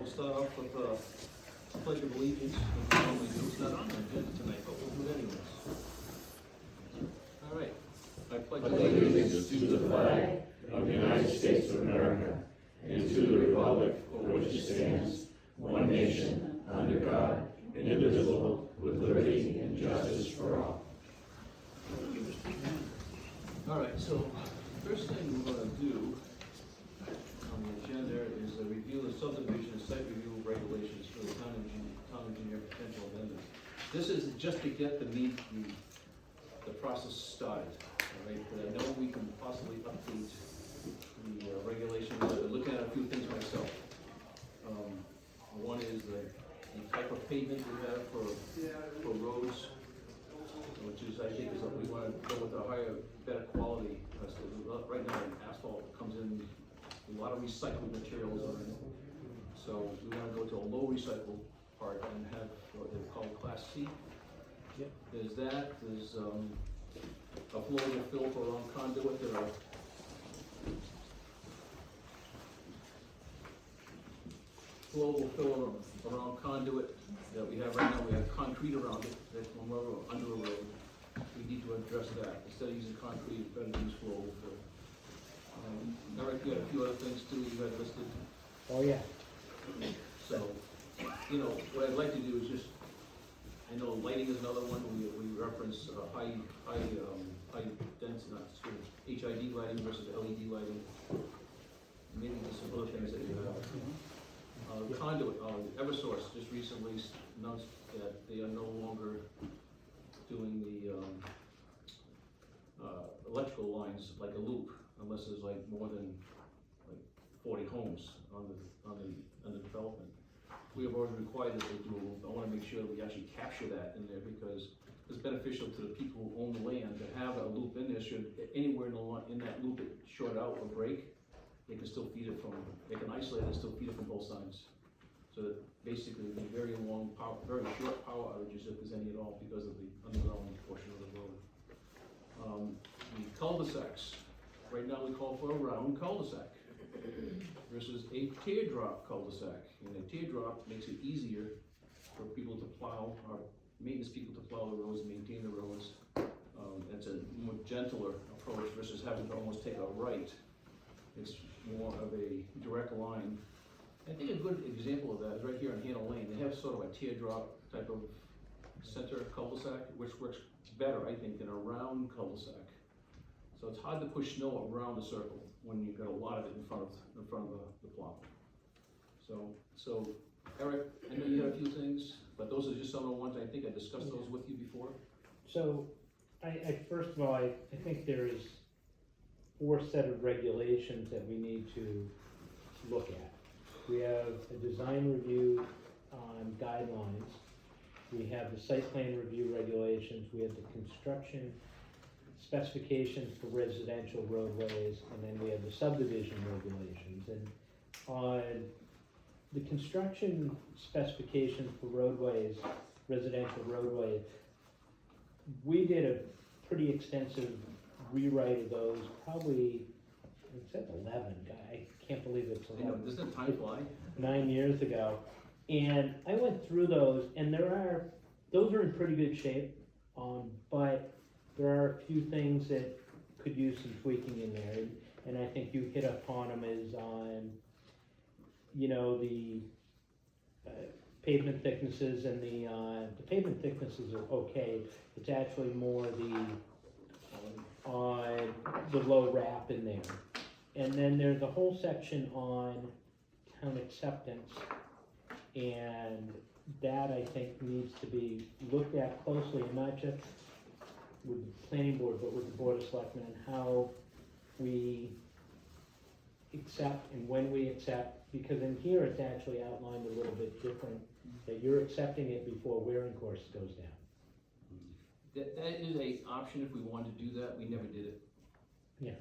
we'll start off with Pledge of Allegiance. We normally do. It's not on the agenda tonight, but we'll do it anyways. All right. I pledge allegiance to the flag of the United States of America and to the republic for which it stands, one nation, under God, indivisible, with liberty and justice for all. All right, so first thing we're going to do on the agenda is a review of subdivision and site review regulations for the town engineer potential amendments. This is just to get the process started, all right? But I know we can possibly update the regulations. I've been looking at a few things myself. One is the type of pavement we have for roads, which is, I think, is that we want to go with a higher, better quality. Right now, asphalt comes in a lot of recycled materials on it. So we want to go to a low recycle part and have what they call Class C. Yep. There's that, there's a flowable fill for around conduit that are flowable fill around conduit that we have right now. We have concrete around it, that when we're under a road, we need to address that. Instead of using concrete, better use flowable fill. Eric, you had a few other things too you had listed. Oh, yeah. So, you know, what I'd like to do is just, I know lighting is another one. We reference high density, not HID lighting versus LED lighting. Maybe there's some other things that you have. Conduit, Eversource just recently announced that they are no longer doing the electrical lines like a loop, unless there's like more than like 40 homes on the development. We have already required that they do a loop. I want to make sure that we actually capture that in there because it's beneficial to the people who own the land to have a loop in there. Should anywhere in that loop it short out or break, they can still feed it from, they can isolate it and still feed it from both sides. So that basically the very long power, very short power outages, if there's any at all, because of the underground portion of the road. The cul-de-sacs, right now we call for a round cul-de-sac versus a teardrop cul-de-sac. And a teardrop makes it easier for people to plow, or maintenance people to plow the roads, maintain the roads. It's a more gentler approach versus having to almost take a right. It's more of a direct line. I think a good example of that is right here on Hannah Lane. They have sort of a teardrop type of center cul-de-sac, which works better, I think, than a round cul-de-sac. So it's hard to push snow around the circle when you've got a lot of it in front of the plow. So Eric, I know you had a few things, but those are just some of the ones I think I discussed those with you before. So, I first of all, I think there's 4 set of regulations that we need to look at. We have a design review guidelines. We have the site plan review regulations. We have the construction specifications for residential roadways, and then we have the subdivision regulations. And on the construction specifications for roadways, residential roadways, we did a pretty extensive rewrite of those, probably, it said 11, I can't believe it's 11. I know, doesn't time fly? 9 years ago. And I went through those, and those are in pretty good shape, but there are a few things that could use some tweaking in there. And I think you hit upon them as on, you know, the pavement thicknesses, and the pavement thicknesses are okay. It's actually more the low wrap in there. And then there's a whole section on town acceptance, and that I think needs to be looked at closely, and not just with the planning board, but with the board of selectmen, and how we accept and when we accept, because in here it's actually outlined a little bit different, that you're accepting it before wearing course goes down. That is a option if we wanted to do that. We never did it. Yeah.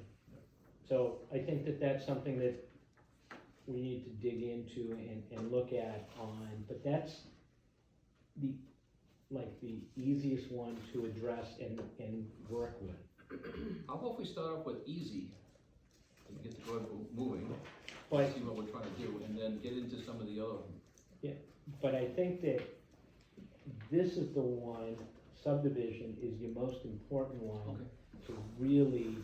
So I think that that's something that we need to dig into and look at but that's the easiest one to address and work with. How about if we start off with easy? get the road moving, But, see what we're trying to do, and then get into some of the other, but I think that this is the one, subdivision is your most important one okay, to really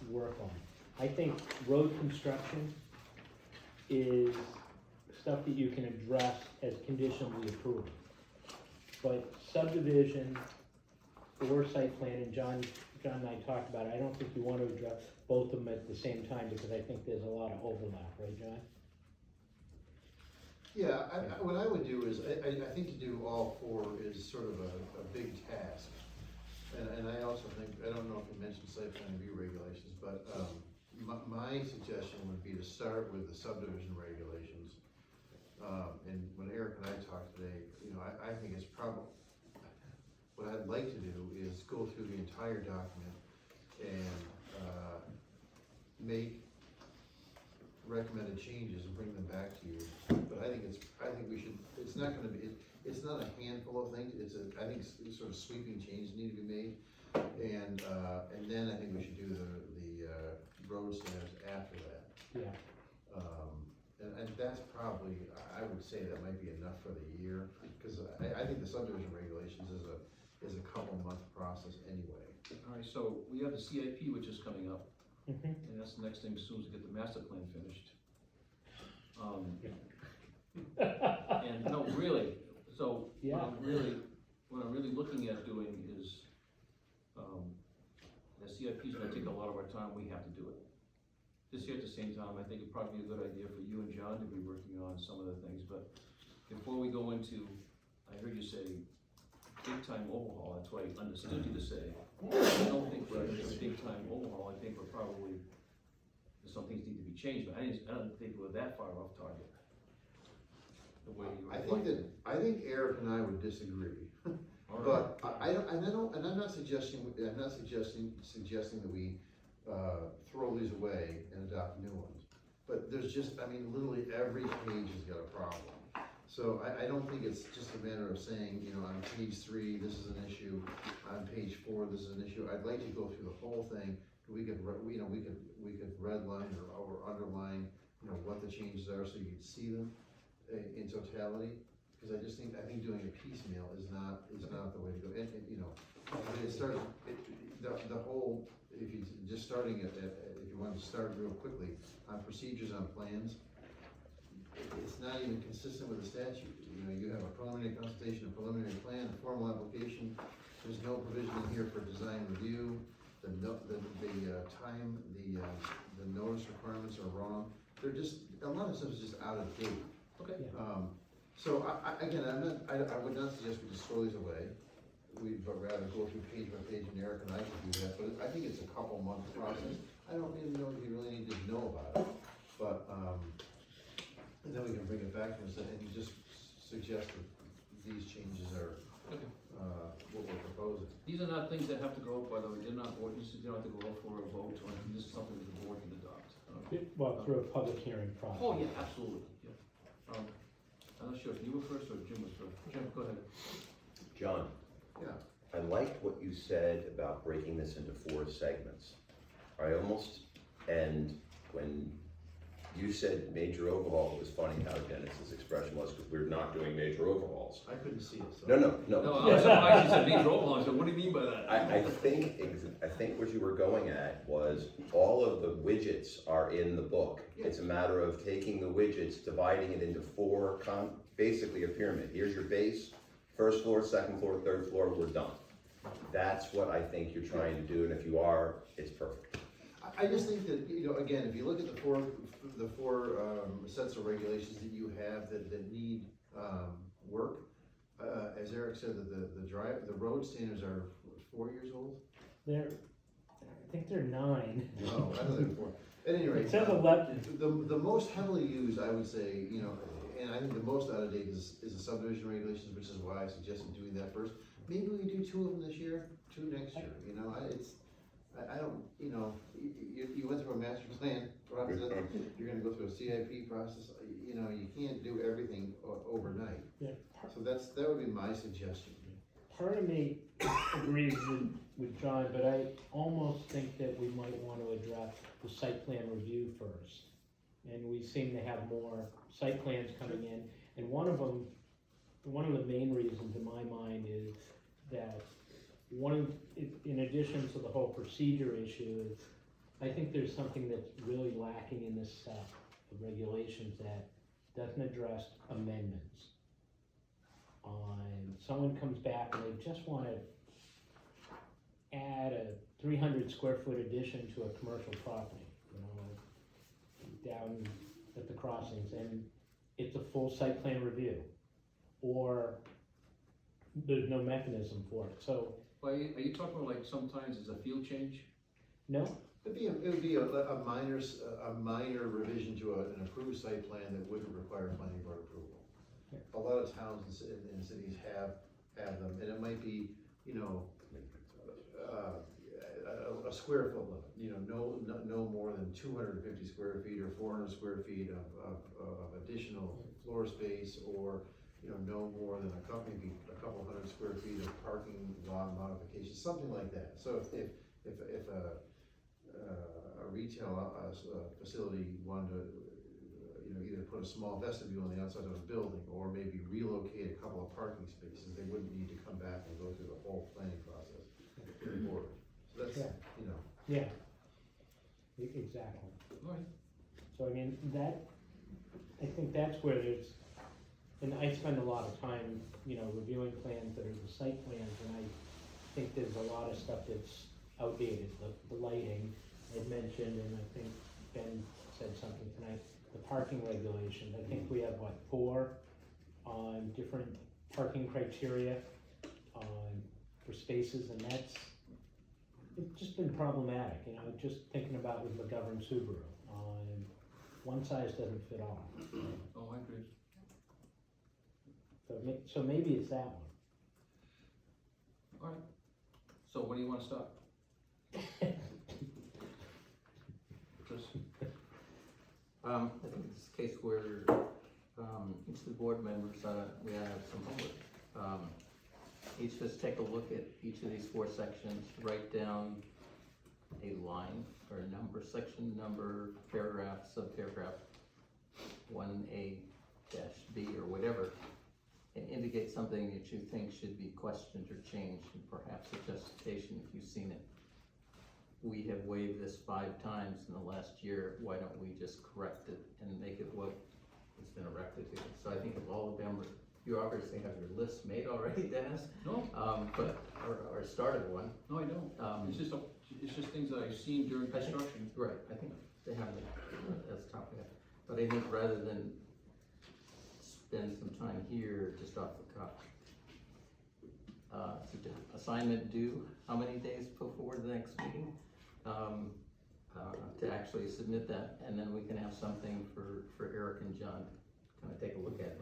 work on. I think road construction is stuff that you can address as conditionally approved. But subdivision or site plan, and John and I talked about it, I don't think you want to address both of them at the same time, because I think there's a lot of overlap, right, John? Yeah, what I would do is, I think to do all four is sort of a big task. And I also think, I don't know if you mentioned site plan review regulations, but, my suggestion would be to start with the subdivision regulations. And when Eric and I talked today, you know, I think it's probably, what I'd like to do is go through the entire document and, make recommended changes and bring them back to you. But I think we should, it's not gonna be, it's not a handful of things, I think sort of sweeping changes need to be made. And then I think we should do the road standards after that. Yeah. And that's probably, I would say that might be enough for the year, because I think the subdivision regulations is a couple month process anyway. alright, so we have the CIP which is coming up, Mhm. and that's the next thing as soon as we get the master plan finished. And no, really, so Yeah. what I'm really looking at doing is, the CIP is gonna take a lot of our time, we have to do it. This year at the same time, I think it'd probably be a good idea for you and John to be working on some of the things, but before we go into, I heard you say, big time overhaul, that's what I understood you to say. I don't think we're a big time overhaul, I think we're probably, some things need to be changed, but I don't think we're that far off target. The way you I think Eric and I would disagree, All right. but I'm not suggesting that we, throw these away and adopt new ones. But there's just, I mean, literally every page has got a problem. So I don't think it's just a matter of saying, you know, on page 3, this is an issue, on page 4, this is an issue. I'd like to go through the whole thing. We could redline or underline, you know, what the changes are so you can see them in totality. Because I think doing it piecemeal is not the way to go. And you know, it starts, the whole, if you just starting if you want to start real quickly, on procedures on plans, it's not even consistent with the statute. You know, you have a preliminary consultation, a preliminary plan, a formal application. There's no provision in here for design review. The notice requirements are wrong. They're just, a lot of stuff is just out of date. Okay. So I would not suggest we just throw these away. But rather go through page by page, and Eric and I can do that, but I think it's a couple month process. I don't even know if you really need to know about it, but, and then we can bring it back to us and you just suggest that these changes are, what we're proposing. These are not things that have to go up, by the way, they're not ordinances, they don't have to go up for a vote, or anything. This is something that the board can adopt. Well, through a public hearing process. Oh, yeah, absolutely, yeah. I'm not sure if you were first or Jim was first. Jim, go ahead. John, Yeah. I liked what you said about breaking this into 4 segments. And when you said major overhaul, it was funny how Dennis's expression was, because we're not doing major overhauls. I couldn't see it, so. No. No, I was surprised you said major overhaul, I said, what do you mean by that? I think what you were going at was all of the widgets are in the book. It's a matter of taking the widgets, dividing it into 4, basically a pyramid. Here's your base, first floor, second floor, third floor, we're done. That's what I think you're trying to do, and if you are, it's perfect. I just think that, you know, again, if you look at the four sets of regulations that you have that need, work, as Eric said, that the road standards are 4 years old? I think they're 9. Oh, I thought they were 4. At any rate. It says 11. The most heavily used, I would say, you know, and I think the most out of date is the subdivision regulations, which is why I suggested doing that first. Maybe we do 2 of them this year, 2 next year, you know, I don't, you know, you went through a master plan process, you're gonna go through a CIP process, you know, you can't do everything overnight. Yeah. So that would be my suggestion. part of me agrees with John, but I almost think that we might want to address the site plan review first. And we seem to have more site plans coming in, and one of the main reasons in my mind is that in addition to the whole procedure issue, is I think there's something that's really lacking in this set of regulations that doesn't address amendments. Someone comes back and they just wanna add a 300 square foot addition to a commercial property, down at the crossings, and it's a full site plan review, or there's no mechanism for it, so, Well, are you talking about like sometimes it's a field change? no, It would be a minor revision to an approved site plan that wouldn't require planning board approval. Yeah. A lot of towns and cities have them, and it might be, a square foot limit, no more than 250 square feet or 400 square feet of additional floor space, or, no more than a couple hundred square feet of parking lot modification, something like that. So if a retail facility wanted to, either put a small vestibule on the outside of a building, or maybe relocate a couple of parking spaces, they wouldn't need to come back and go through the whole planning process to the board. So that's, yeah. Exactly. All right. So I mean, I think that's where there's, and I spend a lot of time, reviewing plans that are the site plans, and I think there's a lot of stuff that's outdated. The lighting I'd mentioned, and I think Ben said something tonight, the parking regulations. I think we have, 4 different parking criteria for spaces, and it's just been problematic, just thinking about with McGovern Subaru. One size doesn't fit all. Oh, I agree. So maybe it's that one. All right. So when do you wanna start? Chris? I think it's a case where, each of the board members, we have some homework. Each of us take a look at each of these 4 sections, write down a line or a number, section number, paragraph, subparagraph, 1A-B or whatever, and indicate something that you think should be questioned or changed, and perhaps a justification if you've seen it. We have waived this 5 times in the last year, why don't we just correct it and make it what it's been erected to? So I think if all of them, you obviously have your list made already, Dennis, No, but, or started one. no, I don't. It's just things that I've seen during construction. Right, I think they have it as a topic, but I think rather than spend some time here just off the cuff, assignment due, how many days before the next meeting? To actually submit that, and then we can have something for Eric and John to kind of take a look at.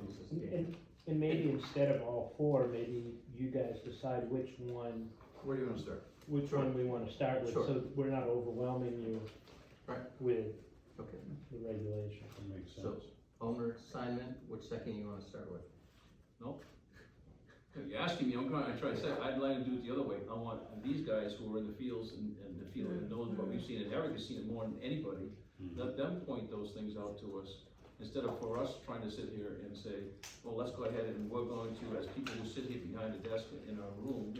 And maybe instead of all 4, maybe you guys decide which one Where do you wanna start? Sure. one we wanna start with, Sure. so we're not overwhelming you Right. with Okay, the regulations. That makes so sense. owner assignment, which second you want to start with? Nope. You're asking me, I'm gonna try to say, I'd like to do it the other way. I want these guys who are in the fields and the field and knows what we've seen, and Eric has seen it more than anybody. Let them point those things out to us, instead of for us trying to sit here and say, well, let's go ahead and we're going to, as people who sit here behind the desk in our room,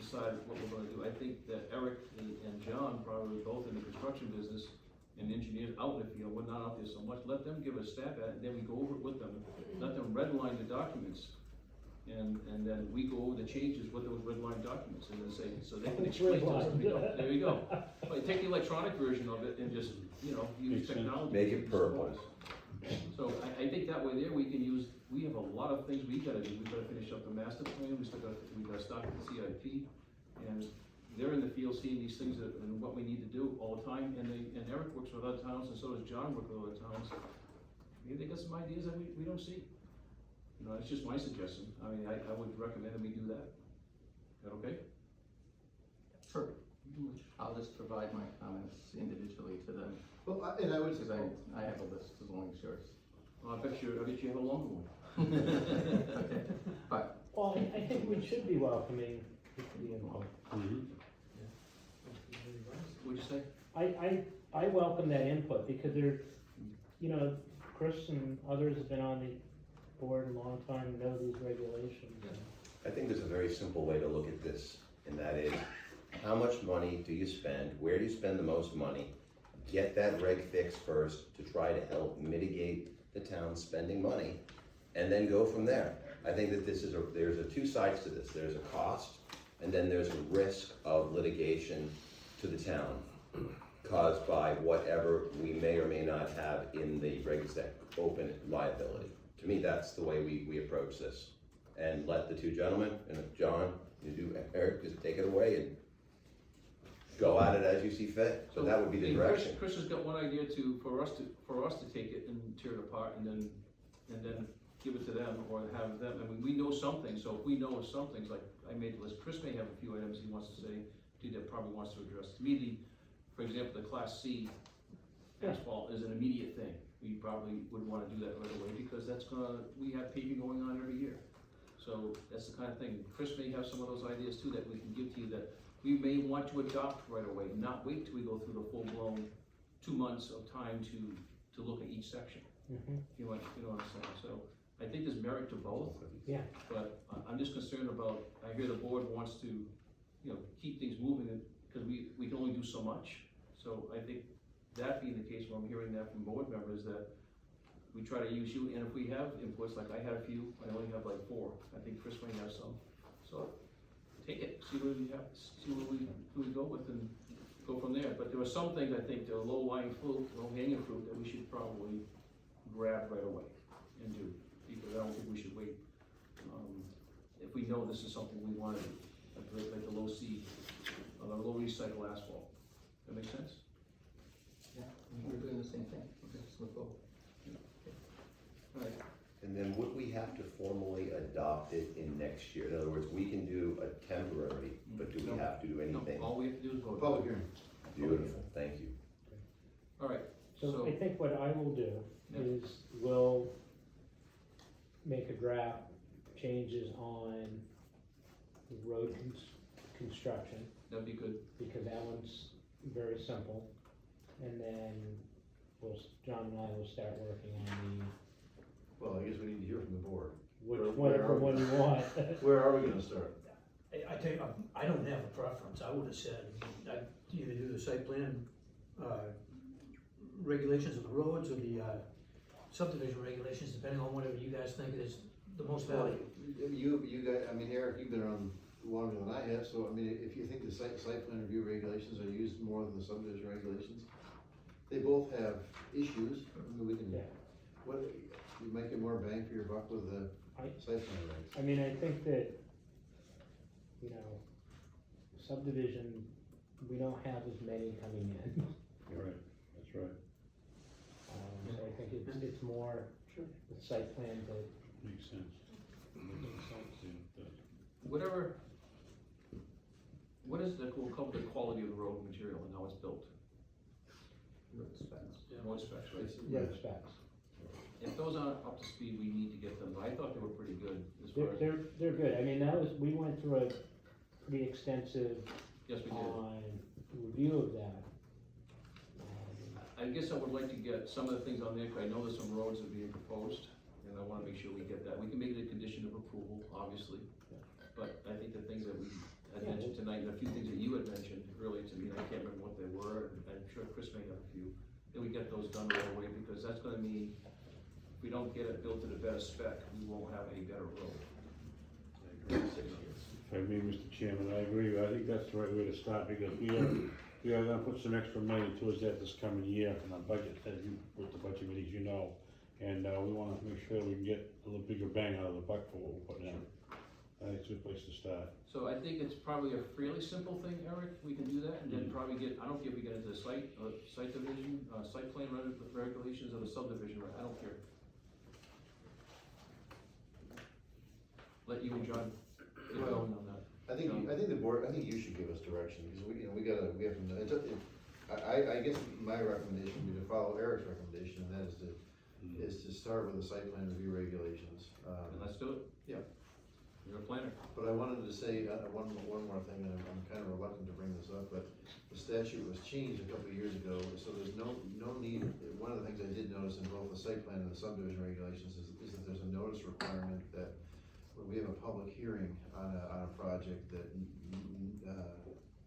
decide what we're gonna do. I think that Eric and John, probably both in the construction business, and engineers out in the field, we're not out there so much, let them give a stab at it, and then we go over it with them. Let them redline the documents, and then we go over the changes with those redline documents, and then say, so they can explain to us. There you go. Like, take the electronic version of it and just, use Makes sense. technology. Make it to support purple. us. So I think that way there, we have a lot of things we gotta do. We gotta finish up the master plan, we gotta start with the CIP, and they're in the field seeing these things and what we need to do all the time, and Eric works with other towns, and so does John work with other towns. Maybe they got some ideas that we don't see. It's just my suggestion. I mean, I would recommend that we do that. Is that okay? Sure. I'll just provide my comments individually to them, Well, I would, because I have a list as long as yours. Well, I bet you have a longer one. Okay, but Well, I think we should be welcoming the input. What'd you say? I welcome that input because they're, you know, Chris and others have been on the board a long time, know these regulations. I think there's a very simple way to look at this, and that is, how much money do you spend, where do you spend the most money? Get that reg fix first to try to help mitigate the town spending money, and then go from there. I think that there's a two sides to this. There's a cost, and then there's a risk of litigation to the town caused by whatever we may or may not have in the regs that open liability. To me, that's the way we approach this. And let the two gentlemen, and John, you do, Eric, just take it away and go at it as you see fit. So that would be the direction. Chris has got one idea for us to take it and tear it apart and then give it to them or have them. I mean, we know some things, so if we know of some things, like I made the list, Chris may have a few items he wants to say, that probably wants to address. To me, for example, the Class C asphalt is an immediate thing. We probably wouldn't wanna do that right away because we have paving going on every year. So that's the kind of thing. Chris may have some of those ideas too that we can give to you that we may want to adopt right away, not wait till we go through the full-blown 2 months of time to look at each section. You know what I'm saying? So I think there's merit to both. Yeah. But I'm just concerned about, I hear the board wants to, keep things moving because we can only do so much. So I think that being the case, when I'm hearing that from board members, that we try to use you, and if we have inputs, like I had a few, I only have like 4. I think Chris might have some. So take it, see what we have, see who we go with and go from there. But there were some things I think that are low-hanging fruit that we should probably grab right away and do, because I don't think we should wait. If we know this is something we want to do, like the low C, the low recycle asphalt. That make sense? Yeah, we're doing the same thing. Okay, so let's go. All right. And then would we have to formally adopt it in next year? In other words, we can do a temporary, but do we have to do anything? No, all we have to do is vote. Public hearing. Beautiful, thank you. All right. So I think what I will do Yeah. is we'll make a draft changes on the road construction, That'd be good. because that one's very simple. And then John and I will start working on Well, I guess we need to hear from the board. whatever one you want. Where are we gonna start? I tell you, I don't have a preference. I would have said, I'd either do the site plan, regulations of the roads or the, subdivision regulations, depending on whatever you guys think is the most value. You guys, I mean, Eric, you've been around longer than I have, so I mean, if you think the site plan review regulations are used more than the subdivision regulations, they both have issues. I mean, we can, Yeah. you might get more bang for your buck with the site plan regs. I mean, I think that, subdivision, we don't have as many coming in. You're right, that's right, So I think it's more the site plan that makes sense. makes sense. Yeah, it does. What is we'll cover the quality of the road material and how it's built? Road specs, right? Road specs. If those aren't up to speed, we need to get them, but I thought they were pretty good as far as. They're good. I mean, we went through a pretty extensive Yes, we did. review of that. I guess I would like to get some of the things on there, because I know there's some roads that are being proposed, and I wanna make sure we get that. We can make it a condition of approval, obviously. But I think the things that we had mentioned tonight, and a few things that you had mentioned earlier to me, and I can't remember what they were, and I'm sure Chris may have a few, that we get those done right away, because that's gonna mean, if we don't get it built to the better spec, we won't have a better road. If I may, Mr. Chairman, I agree, I think that's the right way to start, because we are gonna put some extra money towards that this coming year in our budget, as you, with the budget meetings, and, we wanna make sure we can get a little bigger bang out of the buck for what we're putting in. I think it's a good place to start. So I think it's probably a fairly simple thing, Eric, we can do that, and then probably I don't care if we get into the site division, site plan regulations or the subdivision, I don't care. Let you and John get going on that. I think the board, I think you should give us direction, because we have to, I guess my recommendation would be to follow Eric's recommendation, and that is to start with the site plan review regulations. And let's do it. You're a planner. But I wanted to say, one more thing, and I'm kind of reluctant to bring this up, but the statute was changed a couple of years ago, so there's no need, one of the things I did notice in both the site plan and the subdivision regulations is that there's a notice requirement that when we have a public hearing on a project, that,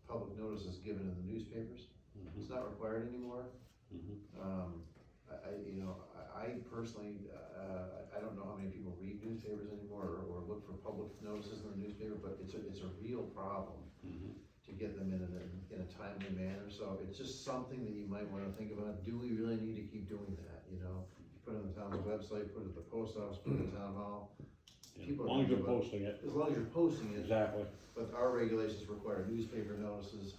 public notice is given in the newspapers. It's not required anymore. I personally, I don't know how many people read newspapers anymore or look for public notices in the newspaper, but it's a real problem to get them in a timely manner. So it's just something that you might wanna think about. Do we really need to keep doing that, you know? Put it on the town's website, put it at the post office, put it in the town hall. As long as you're posting it. As long as you're posting it. Exactly. But our regulations require newspaper notices,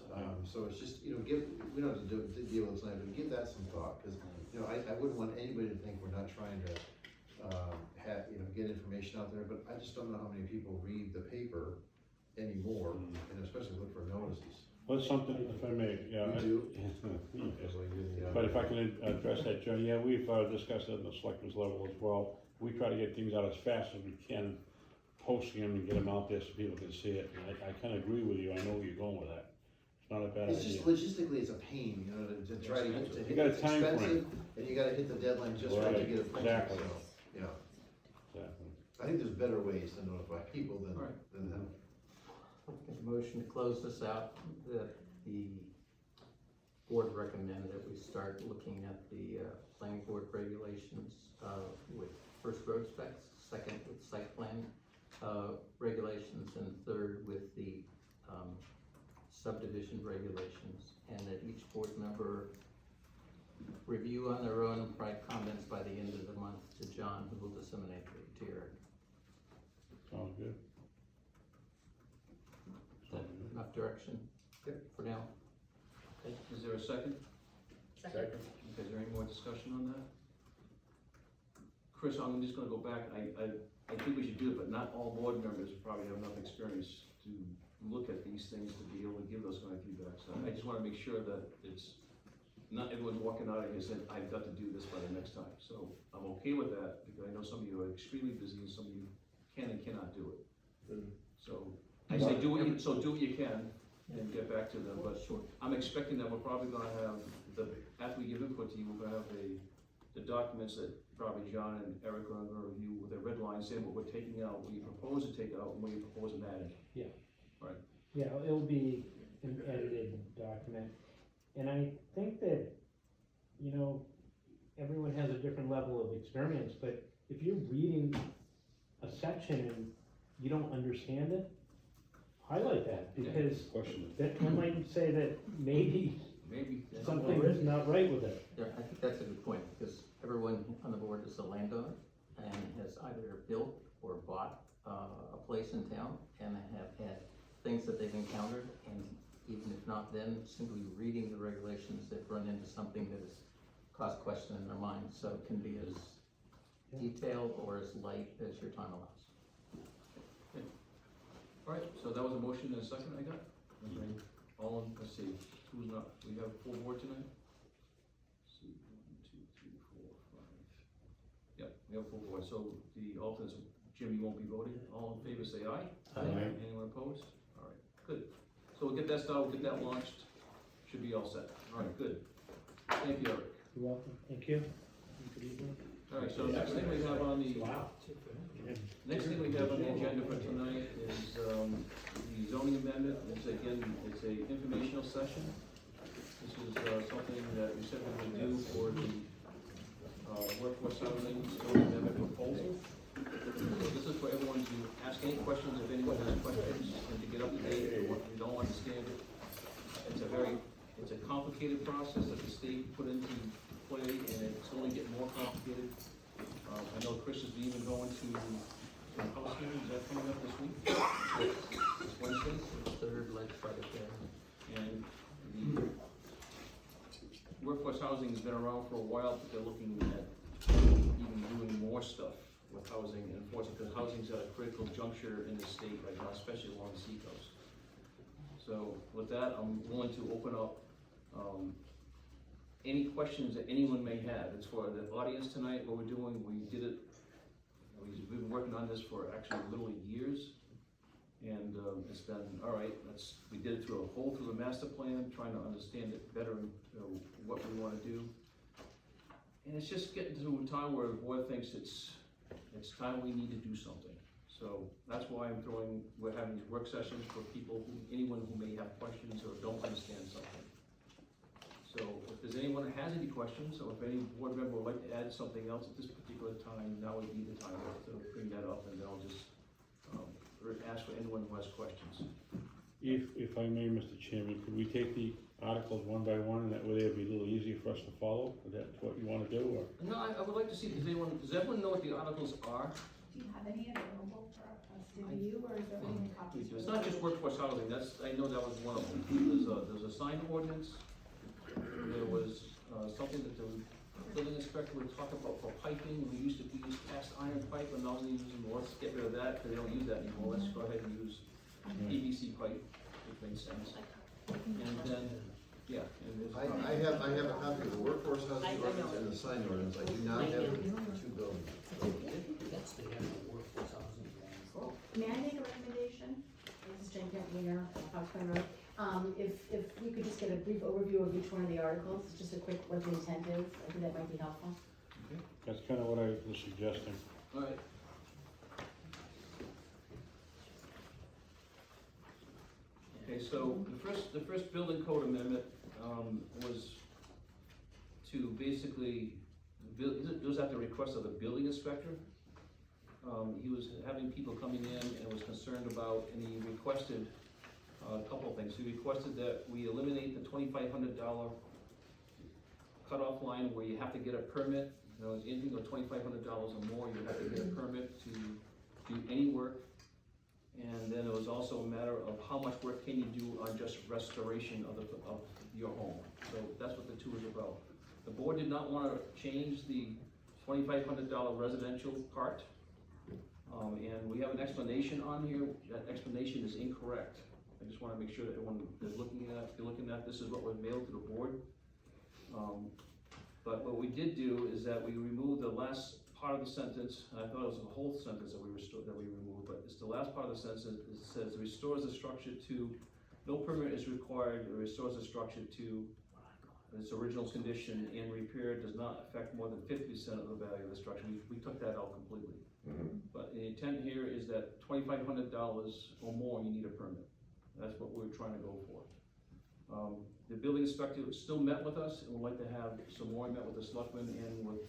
so it's just, we don't have to deal with this tonight, but give that some thought, cause, I wouldn't want anybody to think we're not trying to, get information out there, but I just don't know how many people read the paper anymore, and especially look for notices. Well, it's something, if I may, yeah. You do? But if I can address that, John, yeah, we've discussed it at the selectmen's level as well. We try to get things out as fast as we can, posting them and get them out there so people can see it. And I kinda agree with you, I know where you're going with that. It's not a bad It's idea. just logistically, it's a pain, to try to get to You hit, got a it's time frame. expensive, and you gotta hit the deadline just right to Right, get it printed, exactly. so, yeah. Exactly. I think there's better ways to notify people than Right. that. Make a motion to close this out, that the board recommend that we start looking at the planning board regulations with first road specs, second with site plan regulations, and third with the subdivision regulations, and that each board member review on their own and provide comments by the end of the month to John, who will disseminate to Eric. Sounds good. Is that enough direction? Yep. For now? Okay, is there a second? Second. Okay, is there any more discussion on that? Chris, I'm just gonna go back, I think we should do it, but not all board members probably have enough experience to look at these things to be able to give those kind of feedback, so I just wanna make sure that it's, not everyone's walking out of here saying, I've got to do this by the next time, so I'm okay with that, because I know some of you are extremely busy, and some of you can and cannot do it. So, I say do what you can, and get back to them, but Sure. I'm expecting that we're probably gonna have, after we give input to you, we're gonna have the documents that probably John and Eric are gonna review with a red line saying what we're taking out, what you propose to take out, and what you propose to add. Yeah, it'll be an edited document, and I think that, everyone has a different level of experience, but if you're reading a section and you don't understand it, highlight that, because Question. that might say that maybe Maybe. something is not right with it. Yeah, I think that's a good point, because everyone on the board is a landowner and has either built or bought a place in town and have had things that they've encountered, and even if not then, simply reading the regulations, they've run into something that has caused question in their mind, so it can be as detailed or as light as your time allows. Alright, so that was a motion and a second I got? Okay. All in, let's see, who's not, we have full board tonight? Let's see, 1, 2, 3, 4, 5. Yep, we have full board, so the alternates, Jim, you won't be voting, all in favor say aye. Aye. Anyone opposed? Alright, good. So we'll get that started, we'll get that launched, should be all set. Alright, good. Thank you, Eric. You're welcome, thank you. Good evening. Alright, so next thing we have on the, Wow. next thing we have on the agenda for tonight is, the zoning amendment. It's again, it's a informational session. This is, something that we said we would do for the, workforce housing zoning amendment proposal. So this is for everyone to ask any questions, if anyone has questions, and to get up to date on what we don't understand it. It's a complicated process that the state put into play, and it's only getting more complicated. I know Chris is even going to some house hearings, is that coming up this week? This Wednesday? Third legislative day. And the workforce housing has been around for a while, but they're looking at even doing more stuff with housing and enforcement, because housing's at a critical juncture in the state right now, especially along the seacoast. So with that, I'm willing to open up, any questions that anyone may have. It's for the audience tonight, what we're doing, we did it, we've been working on this for actually literally years, And, it's been, all right, we did it through the master plan, trying to understand it better and, what we wanna do. And it's just getting to a time where the board thinks it's time we need to do something. So that's why we're having these work sessions for anyone who may have questions or don't understand something. So if there's anyone that has any questions, or if any board member would like to add something else at this particular time, now would be the time to bring that up, and then I'll just, ask for anyone who has questions. If I may, Mr. Chairman, could we take the articles one by one, and that way it'd be a little easier for us to follow? Is that what you wanna do, or? No, I would like to see, does everyone know what the articles are? Do you have any available for us to view, or is there any copies? It's not just workforce housing, I know that was one of them. There's a sign ordinance, there was, something that the building inspector would talk about for piping. We used cast iron pipe, and now we're using, let's get rid of that, because they don't use that anymore, let's go ahead and use PVC pipe, which makes sense. And then, yeah, and there's. I have a copy of the workforce housing ordinance and the sign ordinance, I do not have the two buildings. That's the actual workforce housing. May I make a recommendation? This is Jen Kentner, Fox Pond Road. If we could just get a brief overview of each one of the articles, just a quick what the intent is, I think that might be helpful. That's kinda what I was suggesting. All right. Okay, so the first building code amendment, was to basically, it was at the request of the building inspector. He was having people coming in and was concerned about, and he requested a couple of things. He requested that we eliminate the $2,500 cutoff line where you have to get a permit. You know, anything of $2,500 or more, you have to get a permit to do any work. And then it was also a matter of how much work can you do on just restoration of your home. So that's what the two is about. The board did not want to change the $2,500 residential part. And we have an explanation on here. That explanation is incorrect. I just want to make sure that everyone is looking at, this is what was mailed to the board. But what we did do is that we removed the last part of the sentence. I thought it was the whole sentence that we removed, but it's the last part of the sentence. It says, restores the structure to, no permit is required, it restores the structure to its original condition, and repair does not affect more than 50% of the value of the structure. We took that out completely. But the intent here is that $2,500 or more, you need a permit. That's what we're trying to go for. The building inspector still met with us, and would like to have some more. He met with the selectmen and with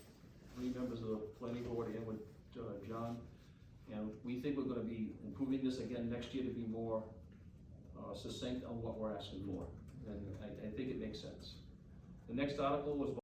3 members of the planning board and with John. And we think we're gonna be improving this again next year to be more succinct on what we're asking for. And I think it makes sense. The next article was